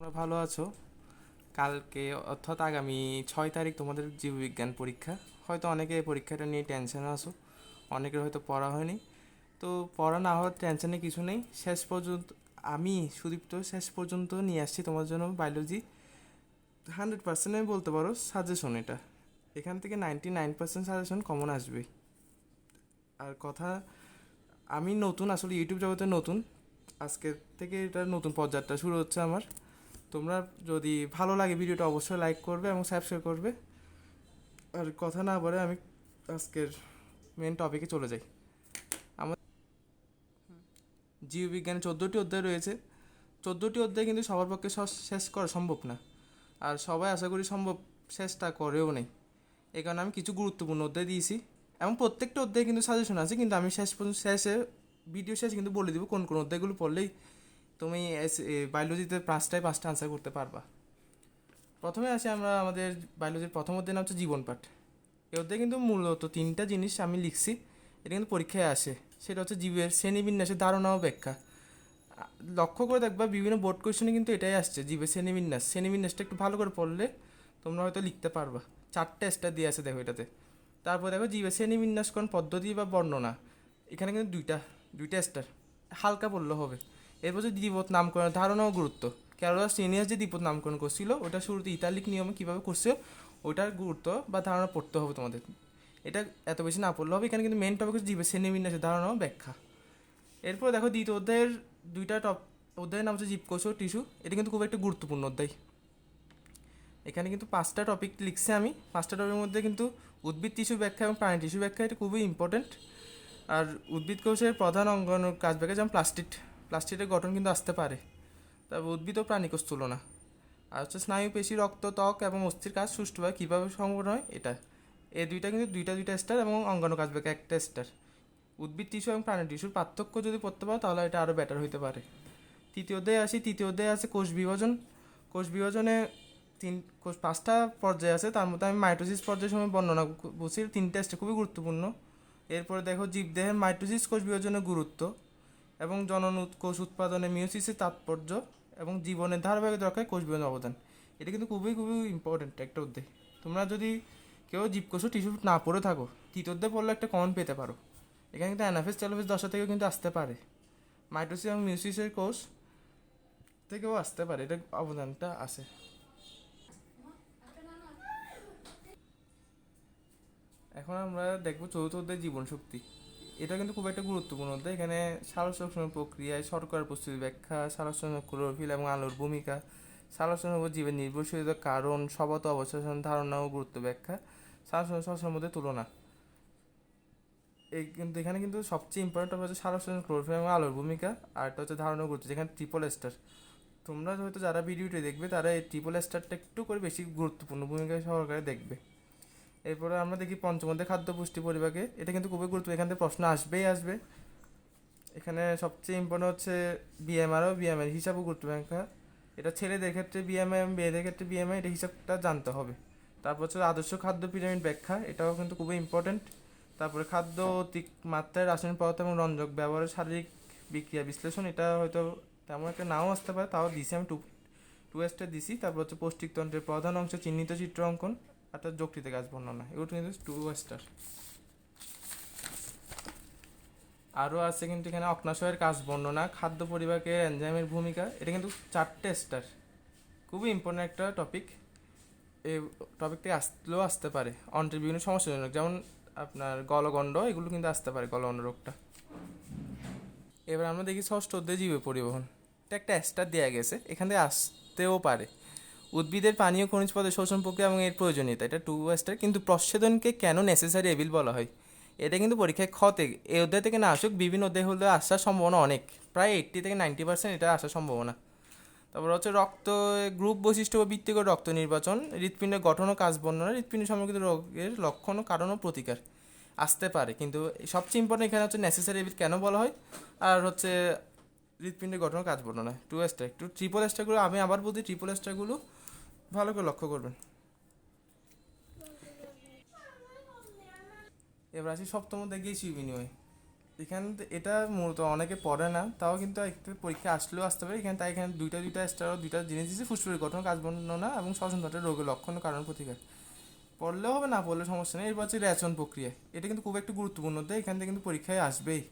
তোমরা ভালো আছো? কালকে অর্থাৎ আগামী 6 তারিখ তোমাদের জীববিজ্ঞান পরীক্ষা। হয়তো অনেকে এই পরীক্ষাটা নিয়ে টেনশনে আছো, অনেকের হয়তো পড়া হয়নি। তো পড়া না হওয়ার টেনশনে কিছু নেই। শেষ পর্যন্ত আমি সুদীপ্ত শেষ পর্যন্ত নিয়ে আসছি তোমার জন্য বায়োলজি 100%। আমি বলতে পারো সাজেশন এটা, এখান থেকে 99% সাজেশন কমন আসবেই। আর কথা, আমি নতুন, আসলে ইউটিউব জগতে নতুন। আজকের থেকে এটা নতুন পর্যায়টা শুরু হচ্ছে আমার। তোমরা যদি ভালো লাগে ভিডিওটা অবশ্যই লাইক করবে এবং সাবস্ক্রাইব করবে। আর কথা না বলে আমি আজকের মেন টপিকে চলে যাই। আমার জীববিজ্ঞানে 14টি অধ্যায় রয়েছে। 14টি অধ্যায় কিন্তু সবার পক্ষে শেষ করা সম্ভব না, আর সবাই আশা করি সম্ভব চেষ্টা করেও নেই। এই কারণে আমি কিছু গুরুত্বপূর্ণ অধ্যায় দিয়েছি এবং প্রত্যেকটা অধ্যায়ে কিন্তু সাজেশন আছে, কিন্তু আমি শেষ পর্যন্ত শেষে ভিডিও শেষে কিন্তু বলে দিব কোন কোন অধ্যায়গুলো পড়লেই তুমি বায়োলজিতে 5টায় 5টা আনসার করতে পারবা। প্রথমে আসি আমরা আমাদের বায়োলজির প্রথম অধ্যায় নাম হচ্ছে জীবন পাঠ। এই অধ্যায়ে কিন্তু মূলত 3টা জিনিস আমি লিখছি, এটা কিন্তু পরীক্ষায় আসে। সেটা হচ্ছে জীবের শ্রেণীবিন্যাসের ধারণা ও ব্যাখ্যা। লক্ষ্য করে দেখবা বিভিন্ন বোর্ড কোয়েশনে কিন্তু এটাই আসছে, জীবের শ্রেণীবিন্যাসটা একটু ভালো করে পড়লে তোমরা হয়তো লিখতে পারবা। 4টে স্টার দিয়ে আছে দেখো এটাতে। তারপর দেখো জীবের শ্রেণীবিন্যাসকরণ পদ্ধতি বা বর্ণনা, এখানে কিন্তু দুইটা স্টার, হালকা পড়লে হবে। এরপর যে দ্বিপদ নামকরণের ধারণা ও গুরুত্ব, কেরলা সিনিয়র যে দ্বিপদ নামকরণ করছিল ওটা শুরুতে ইতালিক নিয়মে কীভাবে করছে ওইটার গুরুত্ব বা ধারণা পড়তে হবে তোমাদের। এটা এত বেশি না পড়লে হবে। এখানে কিন্তু মেন টপিক হচ্ছে জীবের শ্রেণীবিন্যাসের ধারণা ও ব্যাখ্যা। এরপর দেখো দ্বিতীয় অধ্যায়ের দুইটা অধ্যায়ের নাম হচ্ছে জীবকোষ ও টিস্যু। এটা কিন্তু খুব একটা গুরুত্বপূর্ণ অধ্যায়। এখানে কিন্তু 5টা টপিক লিখছি আমি। 5টা টপিকের মধ্যে কিন্তু উদ্ভিদ টিস্যু ব্যাখ্যা এবং প্রাণী টিস্যু ব্যাখ্যা এটা খুবই ইম্পর্টেন্ট। আর উদ্ভিদ কোষের প্রধান অঙ্গাণুর কাজ ব্যাখ্যা, যেমন প্লাস্টিডের গঠন কিন্তু আসতে পারে। তারপর উদ্ভিদ ও প্রাণী কোষ তুলনা। আর হচ্ছে স্নায়ু, পেশি, রক্ত, ত্বক এবং অস্থির কাজ সুষ্ঠুভাবে কীভাবে সম্ভব হয় এটা। এই দুইটা কিন্তু দুইটা স্টার, এবং অঙ্গাণু কাজ ব্যাখ্যা একটা স্টার। উদ্ভিদ টিস্যু এবং প্রাণী টিস্যুর পার্থক্য যদি পড়তে পারো তাহলে এটা আরও বেটার হইতে পারে। তৃতীয় অধ্যায়ে আছে কোষ বিভাজন। কোষ বিভাজনে 5টা পর্যায়ে আছে, তার মধ্যে আমি মাইটোসিস পর্যায়ের সময় বর্ণনা বলছি। 3টা স্টেজ খুবই গুরুত্বপূর্ণ। এরপরে দেখো জীবদেহের মাইটোসিস কোষ বিভাজনের গুরুত্ব এবং জনন কোষ উৎপাদনে মিওসিসের তাৎপর্য এবং জীবনের ধারাবাহিক রক্ষায় কোষ বিভাজনের অবদান। এটা কিন্তু খুবই খুবই ইম্পর্টেন্ট একটা অধ্যায়। তোমরা যদি কেউ জীবকোষ ও টিস্যু না পড়ে থাকো, তৃতীয় অধ্যায় পড়লে একটা কমন পেতে পারো। এখানে কিন্তু অ্যানাফেজ টেলোফেজ দশা থেকেও কিন্তু আসতে পারে, মাইটোসিস এবং মিওসিসের কোষ থেকেও আসতে পারে, এটা অবদানটা আছে। এখন আমরা দেখবো চতুর্থ অধ্যায় জীবন শক্তি। এটা কিন্তু খুব একটা গুরুত্বপূর্ণ অধ্যায়। এখানে সালোকসংশ্লেষণ প্রক্রিয়ায় শর্করার প্রস্তুতি ব্যাখ্যা, সালোকসংশ্লেষণ ক্লোরোফিল এবং আলোর ভূমিকা, সালোকসংশ্লেষণ উপর জীবের নির্ভরশীলতার কারণ, স্বভাবত অবশেষণ ধারণা ও গুরুত্ব ব্যাখ্যা, সালোকসংশ্লেষণের মধ্যে তুলনা। এই কিন্তু এখানে কিন্তু সবচেয়ে ইম্পর্টেন্ট হচ্ছে সালোকসংশ্লেষণ ক্লোরোফিল এবং আলোর ভূমিকা, আর এটা হচ্ছে ধারণা ও গুরুত্ব, যেখানে ট্রিপল স্টার। তোমরা হয়তো যারা ভিডিওটি দেখবে তারা এই ট্রিপল স্টারটা একটু করে বেশি গুরুত্বপূর্ণ ভূমিকা সহকারে দেখবে। এরপরে আমরা দেখি পঞ্চম অধ্যায় খাদ্য পুষ্টি পরিপাকে। এটা কিন্তু খুবই গুরুত্ব, এখান থেকে প্রশ্ন আসবে। এখানে সবচেয়ে ইম্পর্টেন্ট হচ্ছে বিএমআই হিসাব ও গুরুত্ব ব্যাখ্যা। এটা ছেলেদের ক্ষেত্রে বিএমআই এবং মেয়েদের ক্ষেত্রে বিএমআই, এটা হিসাবটা জানতে হবে। তারপর হচ্ছে আদর্শ খাদ্য পিরামিড ব্যাখ্যা, এটাও কিন্তু খুবই ইম্পর্টেন্ট। তারপরে খাদ্য অতিক মাত্রায় রাসায়নিক পদার্থ এবং রঞ্জক ব্যবহারের শারীরিক বিক্রিয়া বিশ্লেষণ, এটা হয়তো তেমন একটা নাও আসতে পারে, তাও দিছি আমি টু স্টার দিছি। তারপর হচ্ছে পৌষ্টিকতন্ত্রের প্রধান অংশ চিহ্নিত চিত্র অঙ্কন, অর্থাৎ যকৃত গাছ বর্ণনা, এগুলো কিন্তু 2 স্টার। আরও আছে কিন্তু এখানে অগ্নাশয়ের কাজ বর্ণনা, খাদ্য পরিপাকের এনজাইমের ভূমিকা, এটা কিন্তু 4টে স্টার। খুবই ইম্পর্টেন্ট একটা টপিক। এই টপিকটি আসতে পারে অন্ত্রের বিভিন্ন সমস্যাজনক, যেমন আপনার গলগণ্ড, এগুলো কিন্তু আসতে পারে, গলগণ্ড রোগটা। এবার আমরা দেখি ষষ্ঠ অধ্যায় জীব পরিবহন। এটা একটা স্টার দেওয়া গেছে, এখান থেকে আসতেও পারে। উদ্ভিদের পানীয় খনিজ পদার্থ শোষণ প্রক্রিয়া এবং এর প্রয়োজনীয়তা, এটা 2 স্টার। কিন্তু প্রচ্ছেদনকে কেন নেসেসারি এবিল বলা হয়, এটা কিন্তু পরীক্ষায় থেকে এই অধ্যায় থেকে না আসুক, বিভিন্ন অধ্যায় হলে আসার সম্ভাবনা অনেক, প্রায় 80 থেকে 90% এটা আসার সম্ভাবনা। তারপর হচ্ছে রক্ত গ্রুপ বৈশিষ্ট্য বা ভিত্তিক রক্ত নির্বাচন, হৃৎপিণ্ডের গঠন ও কাজ বর্ণনা, হৃৎপিণ্ড সম্পর্কিত রোগের লক্ষণ ও কারণ ও প্রতিকার আসতে পারে। কিন্তু সবচেয়ে ইম্পর্টেন্ট এখানে হচ্ছে নেসেসারি এবিল কেন বলা হয়, আর হচ্ছে হৃৎপিণ্ডের গঠন ও কাজ বর্ণনা। 2 স্টার। একটু ট্রিপল স্টারগুলো আমি আবার বলছি, ট্রিপল স্টারগুলো ভালো করে লক্ষ্য করবেন। এবার আসি সপ্তম অধ্যায় গ্যাসীয় বিনিময়। এটা মূলত অনেকে পড়ে না, তাও কিন্তু একটু পরীক্ষা আসলেও আসতে পারে। তাই এখানে দুইটা স্টার দুইটা জিনিস দিচ্ছে: ফুসফুসের গঠন, কাজ বর্ণনা এবং শ্বসন তন্ত্রের রোগের লক্ষণ ও কারণ প্রতিকার। পড়লেও হবে, না পড়লে সমস্যা নেই। এরপর হচ্ছে রেচন প্রক্রিয়া। এটা কিন্তু খুব একটু গুরুত্বপূর্ণ অধ্যায়, এখান থেকে কিন্তু পরীক্ষায় আসবেই।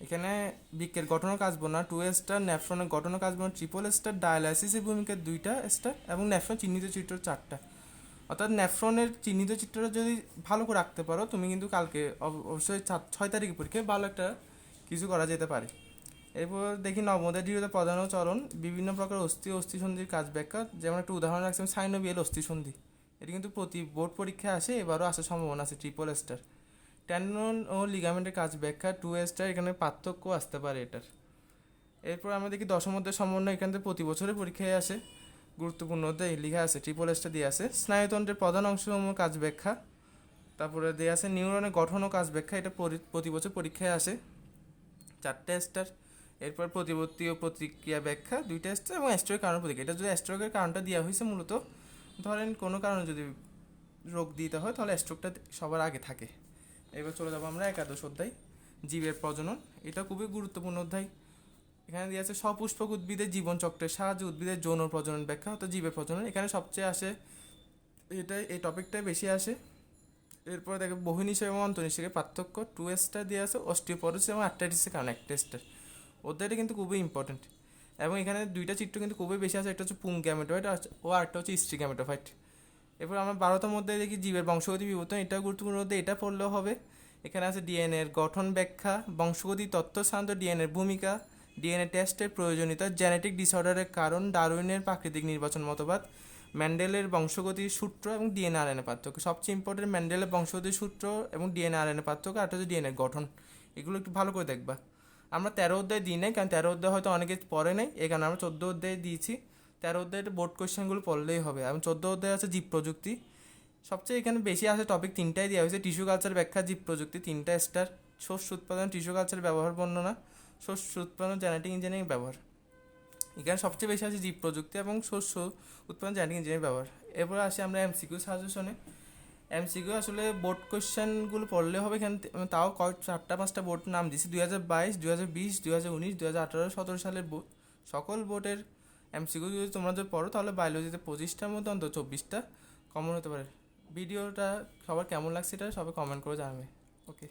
এখানে বৃক্কের গঠন ও কাজ বর্ণনা 2 স্টার, নেফ্রনের গঠন ও কাজ বর্ণনা 3 স্টার, ডায়ালাইসিসের ভূমিকা 2টা স্টার এবং নেফ্রন চিহ্নিত চিত্র 4টা। অর্থাৎ নেফ্রনের চিহ্নিত চিত্রটা যদি ভালো করে রাখতে পারো তুমি, কিন্তু কালকে অবশ্যই 6 তারিখে পরীক্ষায় ভালো একটা কিছু করা যেতে পারে। এরপর দেখি নবমদের দৃঢ়তা প্রধান ও চলন, বিভিন্ন প্রকার অস্থি ও অস্থিসন্ধির কাজ ব্যাখ্যা। যেমন একটা উদাহরণ রাখছি সাইনোভিয়াল অস্থিসন্ধি, এটি কিন্তু প্রতি বোর্ড পরীক্ষায় আসে, এবারও আসার সম্ভাবনা আছে। 3 স্টার। টেন্ডন ও লিগামেন্টের কাজ ব্যাখ্যা 2 স্টার, এখানে পার্থক্য আসতে পারে এটার। এরপর আমরা দেখি দশম অধ্যায় সমন্বয়, এখান থেকে প্রতি বছরের পরীক্ষায় আসে, গুরুত্বপূর্ণ অধ্যায় লিখা আছে, 3 স্টার দিয়ে আছে। স্নায়ুতন্ত্রের প্রধান অংশসমূহ কাজ ব্যাখ্যা, তারপরে দেওয়া আছে নিউরনের গঠন ও কাজ ব্যাখ্যা, এটা প্রতি বছর পরীক্ষায় আসে, 4 স্টার। এরপর প্রতিবর্তী ও প্রতিক্রিয়া ব্যাখ্যা 2 স্টার এবং অ্যাস্ট্রোকের কারণ প্রতিক্রিয়া। এটা যদি অ্যাস্ট্রোকের কারণটা দেওয়া হয়েছে, মূলত ধরেন কোনো কারণে যদি রোগ দিতে হয় তাহলে অ্যাস্ট্রোকটা সবার আগে থাকে। এবার চলে যাবো আমরা একাদশ অধ্যায়, জীবের প্রজনন। এটা খুবই গুরুত্বপূর্ণ অধ্যায়। এখানে দিয়ে আছে সপুষ্পক উদ্ভিদের জীবনচক্রের সাহায্যে উদ্ভিদের যৌন প্রজনন ব্যাখ্যা, অর্থাৎ জীবের প্রজনন এখানে সবচেয়ে আসে, এই টপিকটাই বেশি আসে। এরপর দেখো বহিনিষেক এবং অন্তর্নিষেকের পার্থক্য, 2 স্টার দিয়ে আছে। অস্টিওপরোসিস এবং আর্থ্রাইটিসের কারণে 1 স্টার। অধ্যায়টা কিন্তু খুবই ইম্পর্টেন্ট, এবং এখানে 2টা চিত্র কিন্তু খুবই বেশি আছে, একটা হচ্ছে পুং গ্যামেটোফাইট ও আরেকটা হচ্ছে স্ত্রী গ্যামেটোফাইট। এরপর আমরা 12তম মধ্যে দেখি জীবের বংশগতি বিবর্তন, এটা গুরুত্বপূর্ণ মধ্যে, এটা পড়লেও হবে। এখানে আছে ডিএনএর গঠন ব্যাখ্যা, বংশগতি তত্ত্ব সাধারণত, ডিএনএর ভূমিকা, ডিএনএ টেস্টের প্রয়োজনীয়তা, জেনেটিক ডিসঅর্ডারের কারণ, ডারউইনের প্রাকৃতিক নির্বাচন মতবাদ, ম্যান্ডেলের বংশগতির সূত্র এবং ডিএনএ আরএনএ পার্থক্য। সবচেয়ে ইম্পর্টেন্ট ম্যান্ডেলের বংশগতির সূত্র এবং ডিএনএ আরএনএ পার্থক্য, আর হচ্ছে ডিএনএ গঠন। এগুলো একটু ভালো করে দেখবা। আমরা 13 অধ্যায় দিই নাই, কারণ 13 অধ্যায় হয়তো অনেকে পড়ে নাই, এই কারণে আমরা 14 অধ্যায় দিয়েছি। 13 অধ্যায়টা বোর্ড কোয়েশ্চেনগুলো পড়লেই হবে। এবং 14 অধ্যায় আছে জীব প্রযুক্তি। সবচেয়ে এখানে বেশি আছে টপিক 3টাই দেওয়া হয়েছে: টিস্যু কালচার ব্যাখ্যা, জীব প্রযুক্তি 3 স্টার, শস্য উৎপাদন, টিস্যু কালচার ব্যবহার বর্ণনা, শস্য উৎপাদন, জেনেটিক ইঞ্জিনিয়ারিং ব্যবহার। এখানে সবচেয়ে বেশি আছে জীব প্রযুক্তি এবং শস্য উৎপাদন, জেনেটিক ইঞ্জিনিয়ারিং ব্যবহার। এরপর আসি আমরা এমসিকিউ সাজেশনে। এমসিকিউ আসলে বোর্ড কোয়েশ্চেনগুলো পড়লে হবে, এখানে তাও 4-5টা বোর্ড নাম দিচ্ছি: 2022, 2020, 2019, 2018-17 সালের সকল বোর্ডের এমসিকিউ যদি তোমরা যদি পড়ো, তাহলে বায়োলজিতে 25টার মধ্যে অন্তত 24টা কমন হতে পারে। ভিডিওটা সবার কেমন লাগছে এটা সবাই কমেন্ট করে জানাবে। ওকে।